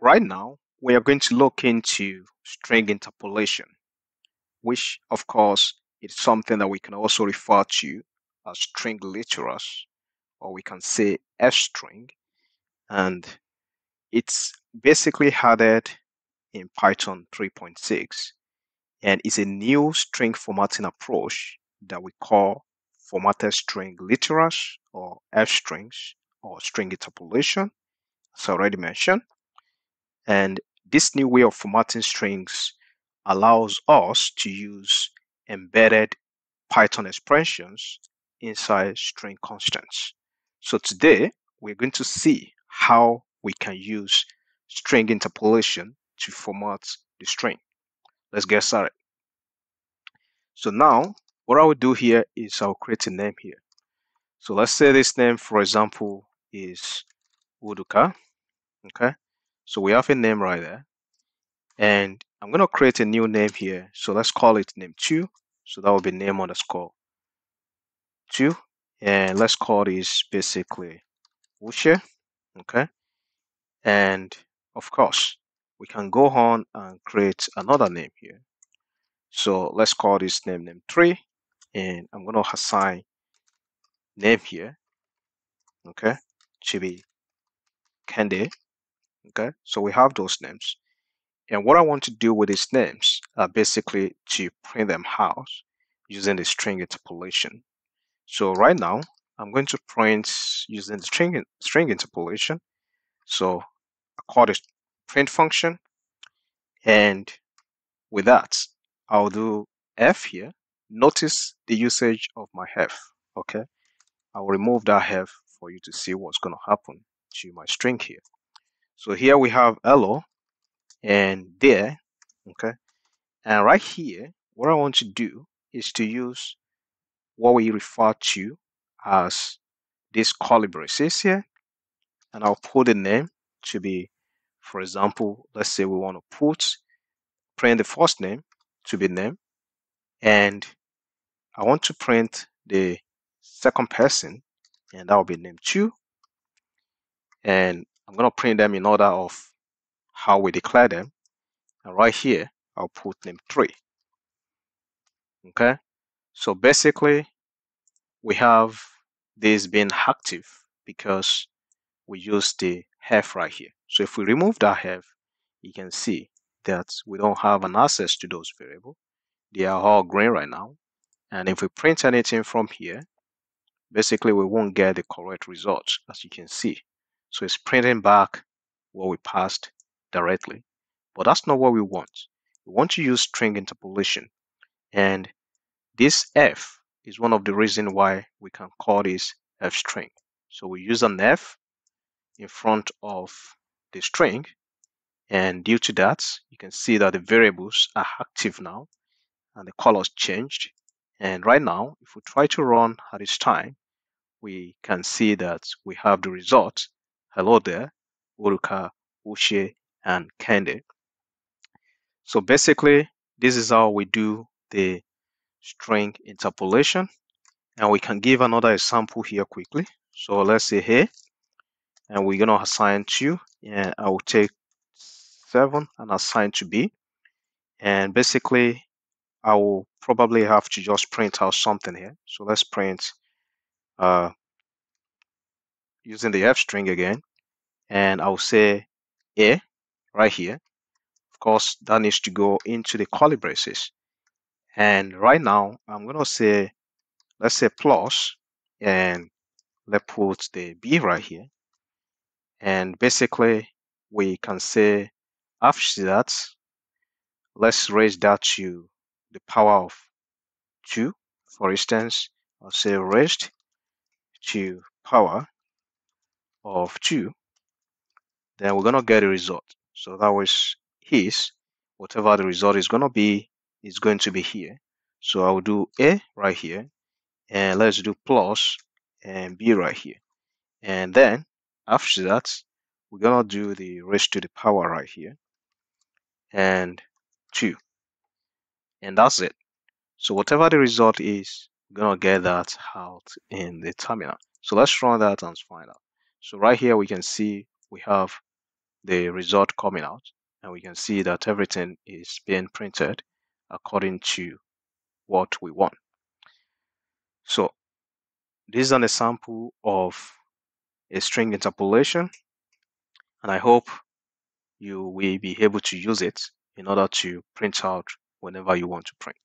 Right now, we are going to look into string interpolation, which, of course, is something that we can also refer to as string literals, or we can say F string, and it's basically added in Python 3.6, and it's a new string formatting approach that we call formatted string literals, or F strings, or string interpolation, as I already mentioned. And this new way of formatting strings allows us to use embedded Python expressions inside string constants. So today we're going to see how we can use string interpolation to format the string. Let's get started. So now what I will do here is I'll create a name here. So let's say this name, for example, is Uduka. Okay. So we have a name right there. And I'm going to create a new name here. So let's call it name2. So that will be name underscore 2. And let's call this basically Ushe. Okay. And of course, we can go on and create another name here. So let's call this name3. And I'm going to assign name here. Okay. To be Candy. Okay. So we have those names. And what I want to do with these names are basically to print them out using the string interpolation. So right now, I'm going to print using the string interpolation. So I call this print function, and with that, I'll do f here. Notice the usage of my f. Okay, I'll remove that f for you to see what's going to happen to my string here. So here we have hello and there. Okay, and right here, what I want to do is to use what we refer to as this curly braces here, and I'll put the name to be, for example, let's say we want to print the first name to be name, and I want to print the second person, and that will be name2, and I'm going to print them in order of how we declare them, and right here I'll put name3. Okay, so basically we have this being active because we use the f right here. So if we remove that f, you can see that we don't have an access to those variables. They are all green right now. And if we print anything from here, basically we won't get the correct result, as you can see. So it's printing back what we passed directly. But that's not what we want. We want to use string interpolation. And this f is one of the reasons why we can call this f string. So we use an f in front of the string, and due to that you can see that the variables are active now and the colors changed. And right now if we try to run at this time, we can see that we have the result. Hello there, Uruka, Ushe, and Kende. So basically this is how we do the string interpolation, and we can give another example here quickly. So let's say here, and we're gonna assign 2, and I will take 7 and assign to B, and basically I will probably have to just print out something here. So let's print using the f string again, and I'll say a right here. Of course that needs to go into the curly braces, and right now I'm gonna say, let's say plus, and let's put the b right here, and basically we can say after that, let's raise that to the power of 2. For instance, I'll say raised to power of 2. Then we're gonna get a result. So that was his, whatever the result is gonna be, is going to be here. So I'll do a right here, and let's do plus and b right here. And then after that, we're gonna do the raised to the power right here and 2. And that's it. So whatever the result is, we're gonna get that out in the terminal. So let's run that and find out. So right here we can see we have the result coming out, and we can see that everything is being printed according to what we want. So this is an example of a string interpolation, and I hope you will be able to use it in order to print out whenever you want to print.